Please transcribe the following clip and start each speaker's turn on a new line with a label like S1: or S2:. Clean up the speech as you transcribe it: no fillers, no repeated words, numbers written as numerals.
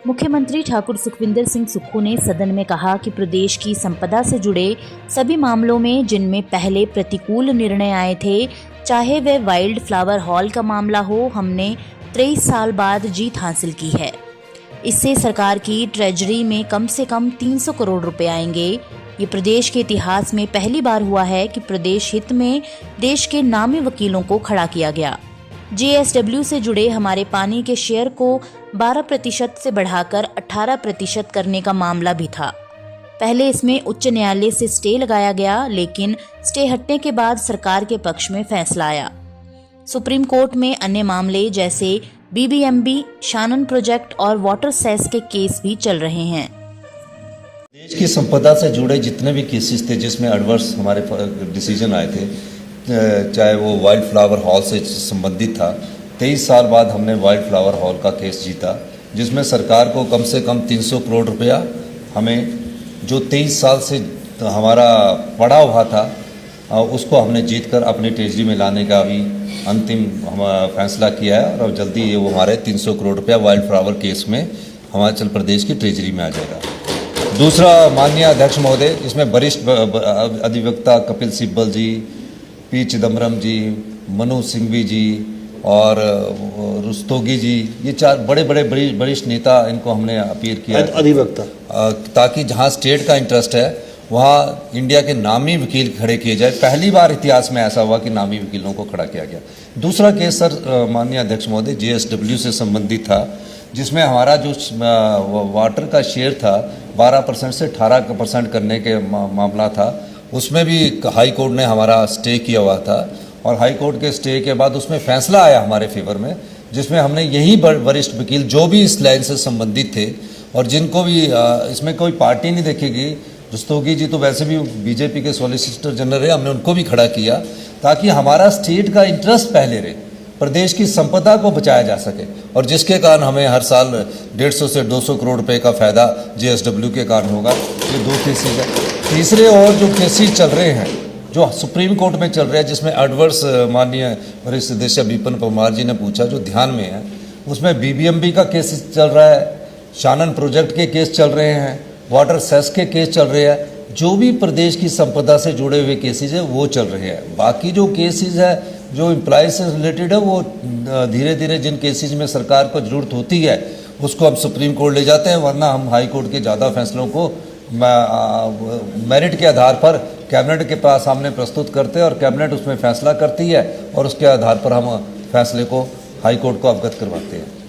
S1: मुख्यमंत्री ठाकुर सुखविंदर सिंह सुक्खू ने सदन में कहा कि प्रदेश की संपदा से जुड़े सभी मामलों में जिनमें पहले प्रतिकूल निर्णय आए थे, चाहे वह वाइल्ड फ्लावर हॉल का मामला हो, हमने 23 साल बाद जीत हासिल की है। इससे सरकार की ट्रेजरी में कम से कम 300 करोड़ रुपए आएंगे। ये प्रदेश के इतिहास में पहली बार हुआ है कि प्रदेश हित में देश के नामी वकीलों को खड़ा किया गया। JSW से जुड़े हमारे पानी के शेयर को 12% से बढ़ाकर 18% करने का मामला भी था। पहले इसमें उच्च न्यायालय से स्टे लगाया गया, लेकिन स्टे हटने के बाद सरकार के पक्ष में फैसला आया। सुप्रीम कोर्ट में अन्य मामले जैसे BBMB, शानन प्रोजेक्ट और वाटर सेस के केस भी चल रहे हैं।
S2: देश की संपदा से जुड़े जितने भी केसेस थे जिसमें एडवर्स हमारे डिसीजन आए थे, चाहे वो वाइल्ड फ्लावर हॉल से संबंधित था, 23 साल बाद हमने वाइल्ड फ्लावर हॉल का केस जीता, जिसमें सरकार को कम से कम 300 करोड़ रुपया हमें जो 23 साल से हमारा पड़ा हुआ था उसको हमने जीतकर अपनी ट्रेजरी में लाने का भी अंतिम फैसला किया है। और अब जल्दी ये वो हमारे 300 करोड़ रुपया वाइल्ड फ्लावर केस में हिमाचल प्रदेश की ट्रेजरी में आ जाएगा। दूसरा, माननीय अध्यक्ष महोदय, इसमें वरिष्ठ अधिवक्ता कपिल सिब्बल जी, P चिदम्बरम जी, मनु सिंघवी जी और रुस्तोगी जी, ये 4 बड़े वरिष्ठ नेता, इनको हमने अपील किया
S3: अधिवक्ता,
S2: ताकि जहां स्टेट का इंटरेस्ट है वहां इंडिया के नामी वकील खड़े किए जाए। पहली बार इतिहास में ऐसा हुआ कि नामी वकीलों को खड़ा किया गया। दूसरा केस सर, माननीय अध्यक्ष महोदय, JSW से संबंधित था, जिसमें हमारा जो वाटर का शेयर था 12% से 18% करने के मामला था। उसमें भी हाई कोर्ट ने हमारा स्टे किया हुआ था और हाई कोर्ट के स्टे के बाद उसमें फैसला आया हमारे फेवर में, जिसमें हमने यही वरिष्ठ वकील जो भी इस लाइन से संबंधित थे और जिनको भी इसमें कोई पार्टी नहीं देखेगी, रुस्तोगी जी तो वैसे भी बीजेपी के सॉलिसिटर जनरल है, हमने उनको भी खड़ा किया ताकि हमारा स्टेट का इंटरेस्ट पहले रहे, प्रदेश की संपदा को बचाया जा सके, और जिसके कारण हमें हर साल 150 से 200 करोड़ रुपए का फायदा JSW के कारण होगा। ये 2 केसेज है। तीसरे और जो केसेज चल रहे हैं जो सुप्रीम कोर्ट में चल रहे हैं, जिसमें एडवर्स माननीय वरिष्ठ निदेशक विपिन परमार जी ने पूछा, जो ध्यान में है, उसमें BBMB का केस चल रहा है, शानन प्रोजेक्ट के केस चल रहे हैं, वाटर सेस के केस चल रहे हैं। जो भी प्रदेश की संपदा से जुड़े हुए केसेज है वो चल रहे हैं। बाकी जो केसेज है जो एम्प्लॉय से रिलेटेड है, वो धीरे धीरे जिन केसेज में सरकार को जरूरत होती है उसको हम सुप्रीम कोर्ट ले जाते हैं, वरना हम हाई कोर्ट के ज़्यादा फैसलों को मेरिट के आधार पर कैबिनेट के पास सामने प्रस्तुत करते हैं और कैबिनेट उसमें फैसला करती है और उसके आधार पर हम फैसले को हाई कोर्ट को अवगत करवाते हैं।